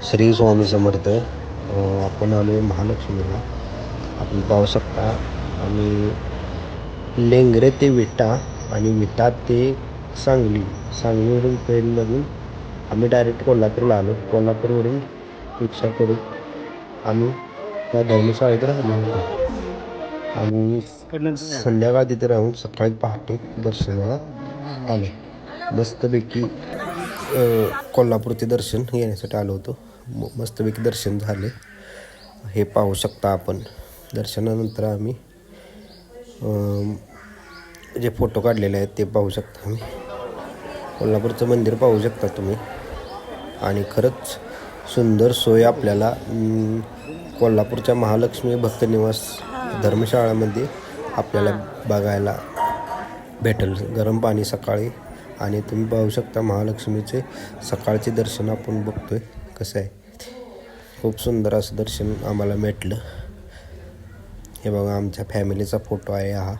श्री स्वामी समर्थ. आपण आलो आहे महालक्ष्मीला. आपण पाहू शकता आम्ही लेंगरे ते विटा आणि विटा ते सांगलीवरून ट्रेनमधून आम्ही डायरेक्ट कोल्हापूरला आलो. कोल्हापूरवरून रिक्षा करून आम्ही त्या धर्मशाळेत राहिलो होतो. आम्ही संध्याकाळ तिथे राहून सकाळी पहाटे दर्शनाला आलो. मस्तपैकी कोल्हापूरचे दर्शन घेण्यासाठी आलो होतो. मस्तपैकी दर्शन झाले. हे पाहू शकता आपण. दर्शनानंतर आम्ही जे फोटो काढलेले आहेत ते पाहू शकता तुम्ही. कोल्हापूरचं मंदिर पाहू शकता तुम्ही. आणि खरंच सुंदर सोय आपल्याला कोल्हापूरच्या महालक्ष्मी भक्तनिवास धर्मशाळामध्ये आपल्याला बघायला भेटेल. गरम पाणी सकाळी. आणि तुम्ही पाहू शकता महालक्ष्मीचे सकाळचे दर्शन आपण बघतोय कसं आहे. खूप सुंदर असं दर्शन आम्हाला भेटलं. हे बघा आमच्या फॅमिलीचा फोटो आहे हा.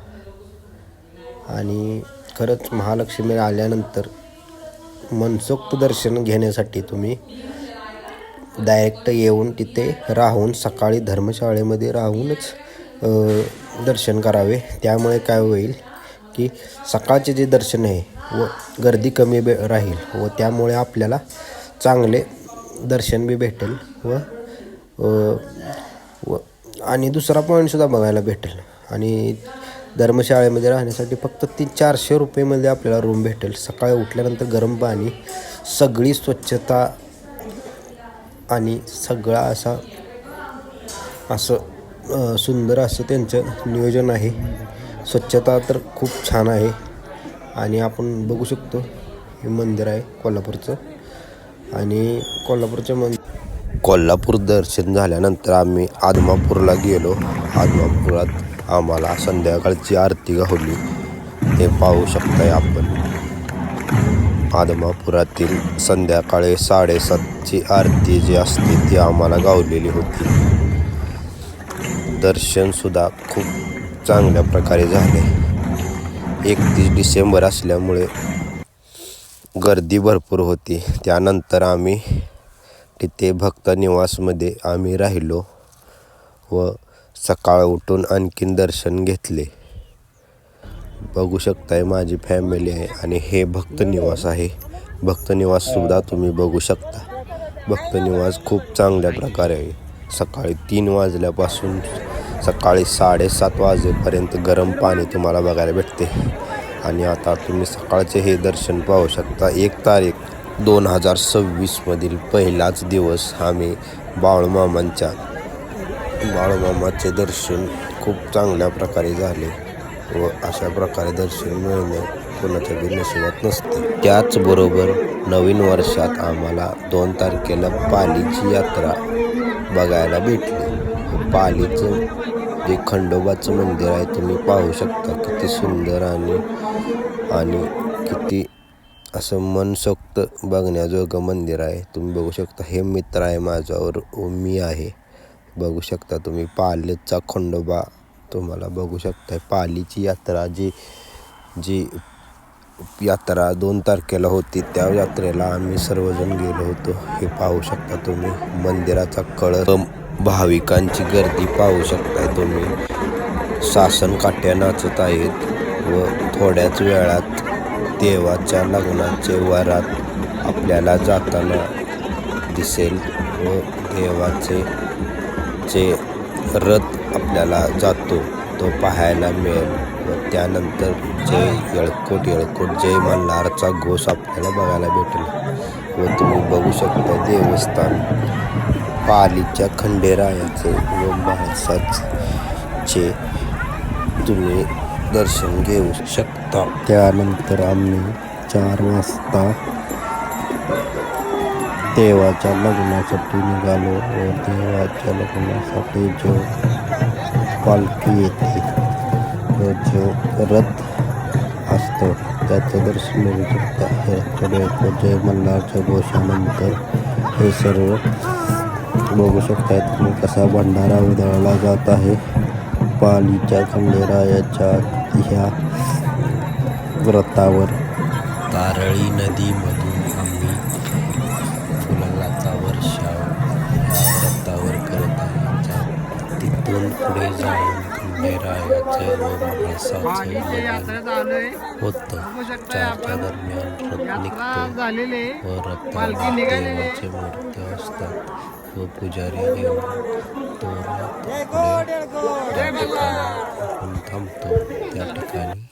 आणि खरंच महालक्ष्मीला आल्यानंतर मनसोक्त दर्शन घेण्यासाठी तुम्ही डायरेक्ट येऊन तिथे राहून सकाळी धर्मशाळेमध्ये राहूनच दर्शन करावे. त्यामुळे काय होईल की सकाळचे जे दर्शन आहे व गर्दी कमी राहील व त्यामुळे आपल्याला चांगले दर्शन बी भेटेल व आणि दुसरा पॉईंटसुद्धा बघायला भेटेल. आणि धर्मशाळेमध्ये राहण्यासाठी फक्त 400 रुपयेमध्ये आपल्याला रूम भेटेल. सकाळी उठल्यानंतर गरम पाणी, सगळी स्वच्छता आणि सगळा असं सुंदर असं त्यांचं नियोजन आहे. स्वच्छता तर खूप छान आहे. आणि आपण बघू शकतो हे मंदिर आहे कोल्हापूरचं. आणि कोल्हापूर दर्शन झाल्यानंतर आम्ही आदमापूरला गेलो. आदमापुरात आम्हाला संध्याकाळची आरती गावली. ते पाहू शकताय आपण. आदमापुरातील संध्याकाळी 7:30ची आरती जी असते ती आम्हाला गावलेली होती. दर्शनसुद्धा खूप चांगल्या प्रकारे झाले. 31 डिसेंबर असल्यामुळे गर्दी भरपूर होती. त्यानंतर आम्ही तिथे भक्तनिवासमध्ये आम्ही राहिलो व सकाळ उठून आणखीन दर्शन घेतले. बघू शकताय माझी फॅमिली आहे. आणि हे भक्तनिवास आहे. भक्तनिवाससुद्धा तुम्ही बघू शकता. भक्तनिवास खूप चांगल्या प्रकारे आहे. सकाळी 3 वाजल्यापासून सकाळी 7:30 वाजेपर्यंत गरम पाणी तुम्हाला बघायला भेटते. आणि आता तुम्ही सकाळचे हे दर्शन पाहू शकता. 1 तारीख 2026 पहिलाच दिवस आम्ही बाळूमामाचे दर्शन खूप चांगल्या प्रकारे झाले. व अशा प्रकारे दर्शन मिळणे कोणाच्या बी नशिबात नसते. त्याचबरोबर नवीन वर्षात आम्हाला 2 तारखेला पालीची यात्रा बघायला भेटली. पालीचं जे खंडोबाचं मंदिर आहे तुम्ही पाहू शकता. किती सुंदर आणि किती असं मनसोक्त बघण्याजोगं मंदिर आहे. तुम्ही बघू शकता. हे मित्र आहे माझ्यावर मी आहे. बघू शकता तुम्ही पालीचा खंडोबा तुम्हाला बघू शकता. पालीची यात्रा जी यात्रा 2 तारखेला होती त्या यात्रेला आम्ही सर्वजण गेलो होतो. हे पाहू शकता तुम्ही. मंदिराचा कळस, भाविकांची गर्दी पाहू शकताय तुम्ही. सासनकाठ्या नाचत आहेत व थोड्याच वेळात देवाच्या लग्नाचे वरात आपल्याला जाताना दिसेल व देवाचे रथ आपल्याला जातो तो पाहायला मिळेल. व त्यानंतर जय येळकोट जय मल्हारचा घोष आपल्याला बघायला भेटेल. व तुम्ही बघू शकता देवस्थान पालीच्या खंडेरायाचे व महाराजाचे तुम्ही दर्शन घेऊ शकता. त्यानंतर आम्ही 4 वाजता देवाच्या लग्नासाठी निघालो व देवाच्या लग्नासाठी जो पालखी येते व जो रथ असतो त्याचं दर्शन मिळू शकता. जय मल्हारच्या घोषानंतर हे सर्व बघू शकता तुम्ही कसा भंडारा उधळला जात आहे पालीच्या खंडेरायाच्या ह्या व्रतावर. तारळी नदीमधून आम्ही फुलाचा वर्षाव तिथून पुढे जाऊन खंडेरायाचं व म्हाळसाचं लग्न होतं. 4च्या दरम्यान रथ निघतो व रथाला देवाच्या मूर्त्या असतात व पुजारी येऊन तो रथ पुढे ज्या ठिकाणी आपण थांबतो त्या ठिकाणी